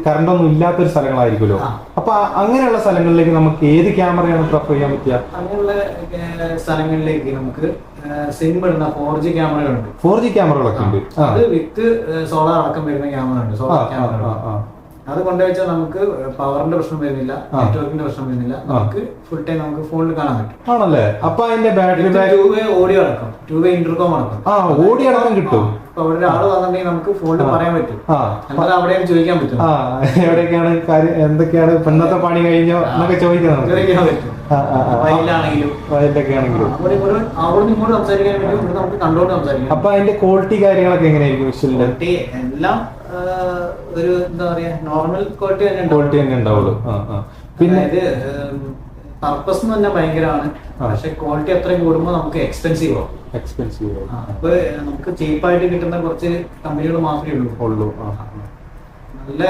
Current ഒന്നും ഇല്ലാത്തൊരു സ്ഥലങ്ങളായിരിക്കുമല്ലോ. അപ്പൊ അങ്ങനെയുള്ള സ്ഥലങ്ങളിലേക്ക് നമുക്ക് ഏത് ക്യാമറയാണ് പ്രിഫർ ചെയ്യാൻ പറ്റുക? അങ്ങനെയുള്ള സ്ഥലങ്ങളിലേക്ക് നമുക്ക് സിമ്പിൾ 4G ക്യാമറകളുണ്ട്. 4G ക്യാമറകളൊക്കെ ഉണ്ട്. അത് വിത്ത് സോളാർ അടക്കം വരുന്ന ക്യാമറ ഉണ്ട്. സോളാർ ക്യാമറ അത് കൊണ്ടുവച്ചാൽ നമുക്ക് പവറിന്റെ പ്രശ്നം വരുന്നില്ല, നെറ്റ്വർക്കിന്റെ പ്രശ്നം വരുന്നില്ല. നമുക്ക് ഫുൾ ടൈം നമുക്ക് ഫോണിൽ കാണാൻ പറ്റും. ആണല്ലേ? അപ്പൊ അതിന്റെ ബാറ്ററി 2-way ഓഡിയോ അടക്കം, 2-way ഇന്റർകോം അടക്കം. ഓഡിയോ അടക്കം കിട്ടും. അപ്പൊ അവിടെ ഒരാൾ വന്നിട്ടുണ്ടെങ്കിൽ നമുക്ക് ഫോണിൽ പറയാൻ പറ്റും, എന്നാൽ അവിടെയാണ് ചോദിക്കാൻ പറ്റും. എവിടെയൊക്കെയാണ് കാര്യം, എന്തൊക്കെയാണ് ഇന്നത്തെ പണി കഴിഞ്ഞോ എന്നൊക്കെ ചോദിക്കാൻ പറ്റും. വയലിലാണെങ്കിലും അവിടെ ഇങ്ങോട്ട് സംസാരിക്കാൻ പറ്റും, ഇവിടെ നമുക്ക് കണ്ടോണ്ട് സംസാരിക്കാം. അപ്പൊ അതിന്റെ ക്വാളിറ്റി കാര്യങ്ങളൊക്കെ എങ്ങനെയായിരിക്കും? വിഷ്വലിന്റെ എല്ലാം ഒരു എന്താ പറയാ നോർമൽ ക്വാളിറ്റി തന്നെ ഉണ്ടാവുള്ളൂ. പിന്നെ ഇത് പർപ്പസ് തന്നെ ഭയങ്കരമാണ്, പക്ഷെ ക്വാളിറ്റി അത്രയും കൂടുമ്പോൾ നമുക്ക് എക്സ്പെൻസീവ് ആവും. അപ്പൊ നമുക്ക് ചീപ്പായിട്ട് കിട്ടുന്ന കുറച്ച് കമ്പനികൾ മാത്രമേ ഉള്ളൂ. നല്ല